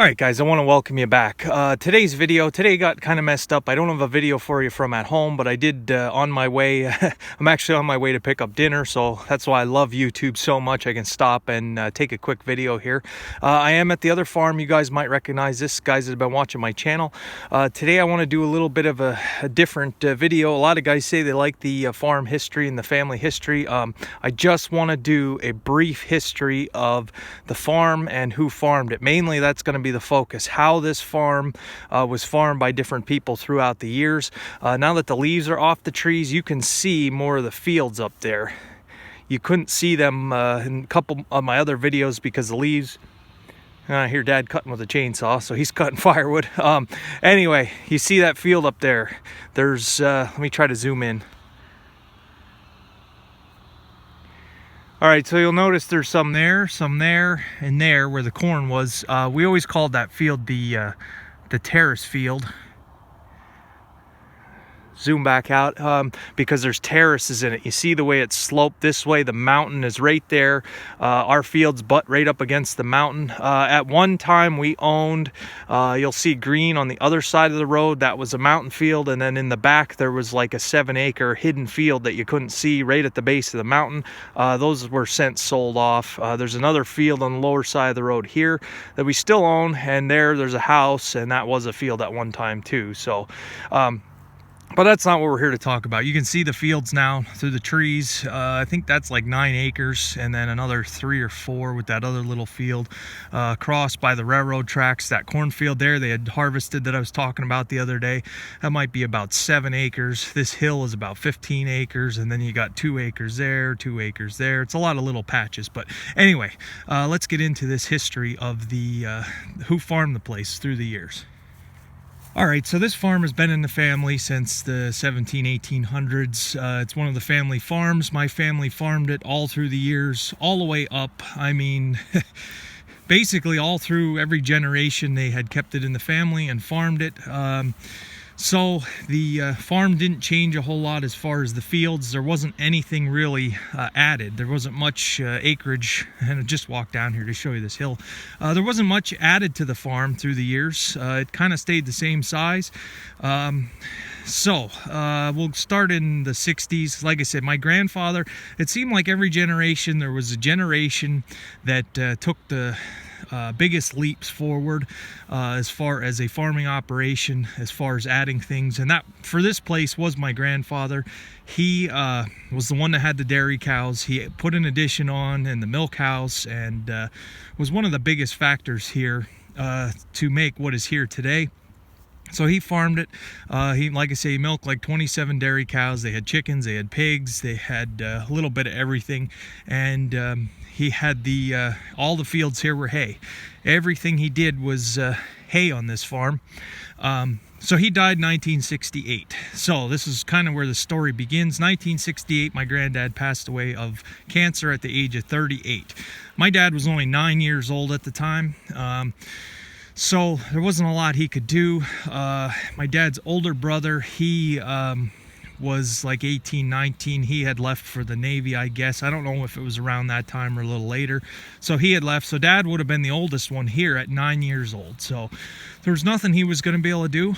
Alright guys, I want to welcome you back. Today's video, today got kind of messed up. I don't have a video for you from at home, but I did on my way. I'm actually on my way to pick up dinner, so that's why I love YouTube so much. I can stop and take a quick video here. I am at the other farm. You guys might recognize this, guys that have been watching my channel. Today I want to do a little bit of a different video. A lot of guys say they like the farm history and the family history. I just want to do a brief history of the farm and who farmed it. Mainly that's going to be the focus, how this farm was farmed by different people throughout the years. Now that the leaves are off the trees, you can see more of the fields up there. You couldn't see them in a couple of my other videos because the leaves. I hear Dad cutting with a chainsaw, so he's cutting firewood. Anyway, you see that field up there. There's let me try to zoom in. All right, so you'll notice there's some there, and there where the corn was. We always called that field the terrace field. Zoom back out because there's terraces in it. You see the way it's sloped this way. The mountain is right there. Our field's butt right up against the mountain. At one time we owned, you'll see green on the other side of the road. That was a mountain field, and then in the back there was like a 7-acre hidden field that you couldn't see right at the base of the mountain. Those were since sold off. There's another field on the lower side of the road here that we still own, and there's a house, and that was a field at one time too. So but that's not what we're here to talk about. You can see the fields now through the trees. I think that's like 9 acres, and then another 3 or 4 with that other little field crossed by the railroad tracks. That cornfield there they had harvested that I was talking about the other day, that might be about 7 acres. This hill is about 15 acres, and then you got 2 acres there, 2 acres there. It's a lot of little patches. But anyway, let's get into this history of the who farmed the place through the years. All right, so this farm has been in the family since the 1800s. It's one of the family farms. My family farmed it all through the years, all the way up. I mean, basically all through every generation they had kept it in the family and farmed it. So the farm didn't change a whole lot as far as the fields. There wasn't anything really added. There wasn't much acreage, and I just walked down here to show you this hill. There wasn't much added to the farm through the years. It kind of stayed the same size. So we'll start in the 60s. Like I said, my grandfather, it seemed like every generation there was a generation that took the biggest leaps forward as far as a farming operation, as far as adding things. And that for this place was my grandfather. He was the one that had the dairy cows. He put an addition on in the milk house, and was one of the biggest factors here to make what is here today. So he farmed it. He, like I say, he milked like 27 dairy cows. They had chickens, they had pigs, they had a little bit of everything. And he had all the fields here were hay. Everything he did was hay on this farm. So he died in 1968. So this is kind of where the story begins. 1968, my granddad passed away of cancer at the age of 38. My dad was only 9 years old at the time. So there wasn't a lot he could do. My dad's older brother, he was like 18, 19. He had left for the Navy, I guess. I don't know if it was around that time or a little later. So he had left. So Dad would have been the oldest one here at 9 years old. So there was nothing he was going to be able to do.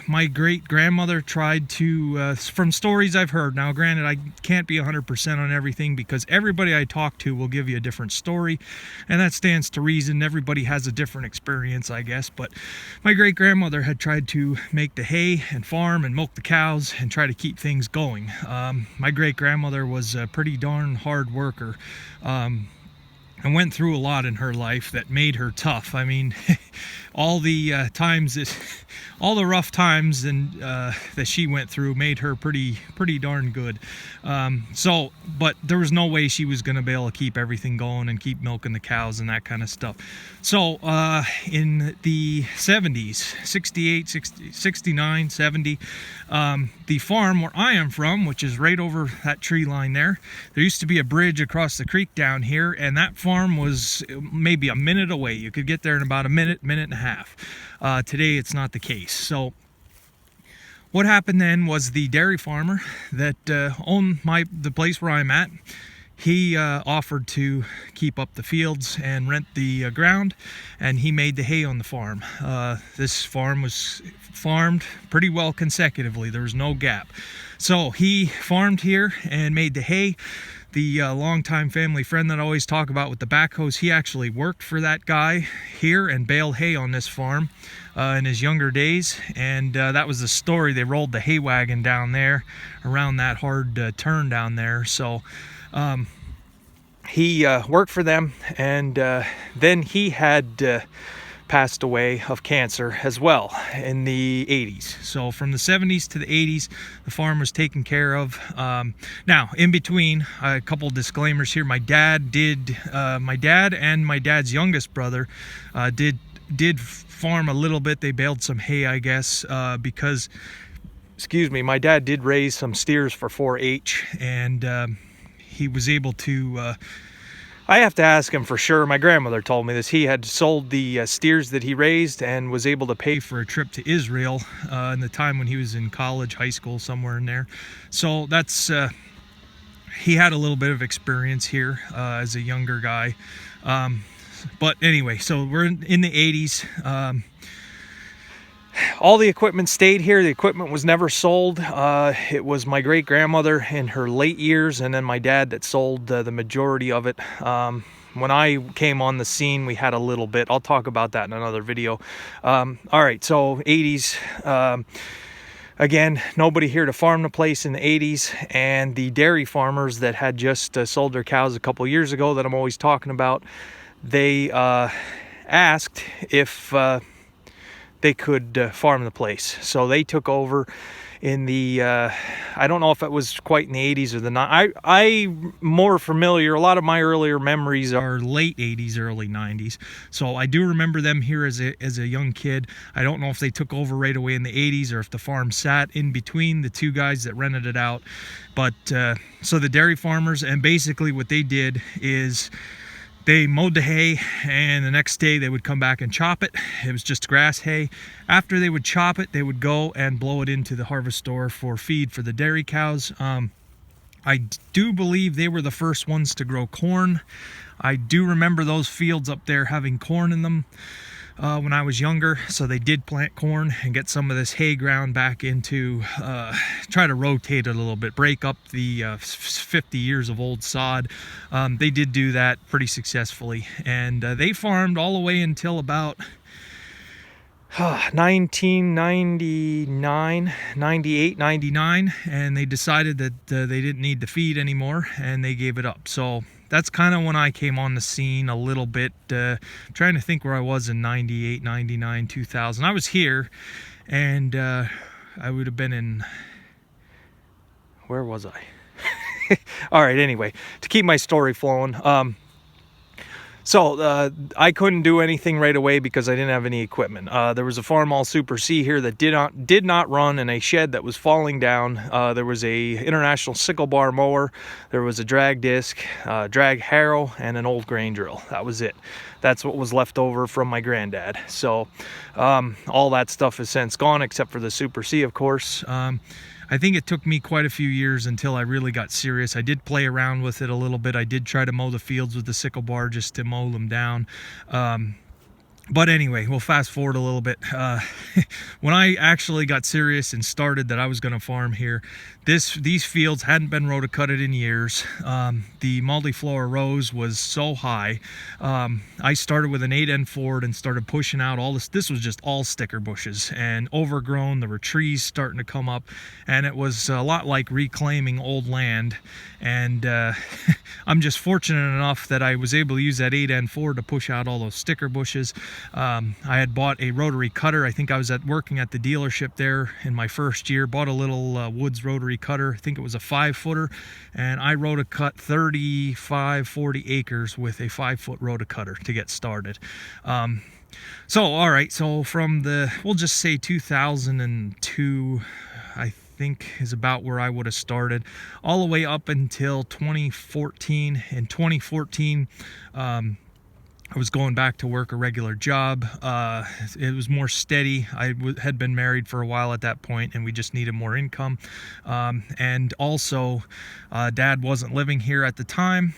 My great-grandmother tried to, from stories I've heard, now granted I can't be 100% on everything because everybody I talk to will give you a different story, and that stands to reason. Everybody has a different experience, I guess. But my great-grandmother had tried to make the hay and farm and milk the cows and try to keep things going. My great-grandmother was a pretty darn hard worker. And went through a lot in her life that made her tough. I mean, all the all the rough times that she went through made her pretty darn good. But there was no way she was going to be able to keep everything going and keep milking the cows and that kind of stuff. So in the 70s, 68, 60, 69, 70, the farm where I am from, which is right over that tree line there used to be a bridge across the creek down here, and that farm was maybe a minute away. You could get there in about a minute and a half. Today it's not the case. So what happened then was the dairy farmer that owned the place where I'm at, he offered to keep up the fields and rent the ground, and he made the hay on the farm. This farm was farmed pretty well consecutively. There was no gap. So he farmed here and made the hay. The longtime family friend that I always talk about with the backhoes, he actually worked for that guy here and baled hay on this farm in his younger days, and that was the story. They rolled the hay wagon down there around that hard turn down there. So he worked for them, and then he had passed away of cancer as well in the 80s. So from the 70s to the 80s, the farm was taken care of. Now, in between, a couple disclaimers here. My dad and my dad's youngest brother did farm a little bit. They baled some hay, I guess, because, excuse me, my dad did raise some steers for 4-H, and he was able to I have to ask him for sure. My grandmother told me this. He had sold the steers that he raised and was able to pay for a trip to Israel in the time when he was in college, high school, somewhere in there. So that's he had a little bit of experience here as a younger guy. But anyway, so we're in the 80s. All the equipment stayed here. The equipment was never sold. It was my great-grandmother in her late years, and then my dad that sold the majority of it. When I came on the scene, we had a little bit. I'll talk about that in another video. All right, so 80s. Again, nobody here to farm the place in the 80s, and the dairy farmers that had just sold their cows a couple years ago that I'm always talking about, they asked if they could farm the place. So they took over in the I don't know if it was quite in the 80s or the 90s. I'm more familiar. A lot of my earlier memories are late 80s, early 90s. So I do remember them here as a young kid. I don't know if they took over right away in the 80s or if the farm sat in between the two guys that rented it out. But so the dairy farmers, and basically what they did is they mowed the hay, and the next day they would come back and chop it. It was just grass hay. After they would chop it, they would go and blow it into the harvest store for feed for the dairy cows. I do believe they were the first ones to grow corn. I do remember those fields up there having corn in them when I was younger. So they did plant corn and get some of this hay ground back into, try to rotate it a little bit, break up the 50 years of old sod. They did do that pretty successfully, and they farmed all the way until about 1999, 98, 99, and they decided that they didn't need to feed anymore, and they gave it up. So that's kind of when I came on the scene a little bit, trying to think where I was in 98, 99, 2000. I was here, and I would have been in, where was I? All right, anyway, to keep my story flowing, so I couldn't do anything right away because I didn't have any equipment. There was a Farmall Super C here that did not run, and a shed that was falling down. There was a International Sickle Bar mower. There was a drag disc, drag harrow, and an old grain drill. That was it. That's what was left over from my granddad. So all that stuff is since gone except for the Super C, of course. I think it took me quite a few years until I really got serious. I did play around with it a little bit. I did try to mow the fields with the sickle bar just to mow them down. But anyway, we'll fast forward a little bit. When I actually got serious and started that I was going to farm here, these fields hadn't been rotocutted in years. The multiflora rose was so high. I started with an 8N Ford and started pushing out all this. This was just all sticker bushes and overgrown. There were trees starting to come up, and it was a lot like reclaiming old land. And I'm just fortunate enough that I was able to use that 8N Ford to push out all those sticker bushes. I had bought a rotary cutter. I think I was working at the dealership there in my first year. Bought a little Woods rotary cutter. I think it was a 5-footer, and I rotocut 35-40 acres with a 5-foot rotocutter to get started. So all right, so from the, we'll just say 2002, I think is about where I would have started, all the way up until 2014. In 2014, I was going back to work a regular job. It was more steady. I had been married for a while at that point, and we just needed more income. And also, Dad wasn't living here at the time.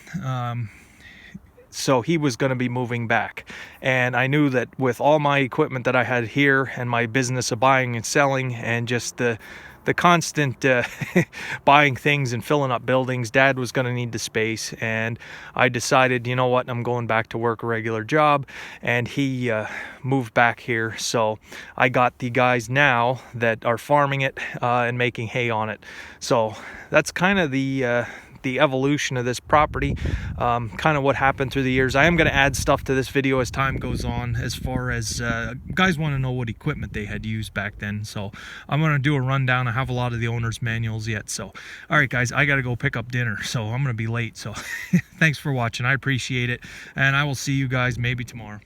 So he was going to be moving back, and I knew that with all my equipment that I had here and my business of buying and selling and just the constant buying things and filling up buildings, Dad was going to need the space. And I decided, you know what, I'm going back to work a regular job, and he moved back here. So I got the guys now that are farming it and making hay on it. So that's kind of the evolution of this property, kind of what happened through the years. I am going to add stuff to this video as time goes on, as far as guys want to know what equipment they had used back then. So I'm going to do a rundown. I have a lot of the owner's manuals yet. So all right guys, I got to go pick up dinner, so I'm going to be late. So thanks for watching. I appreciate it, and I will see you guys maybe tomorrow.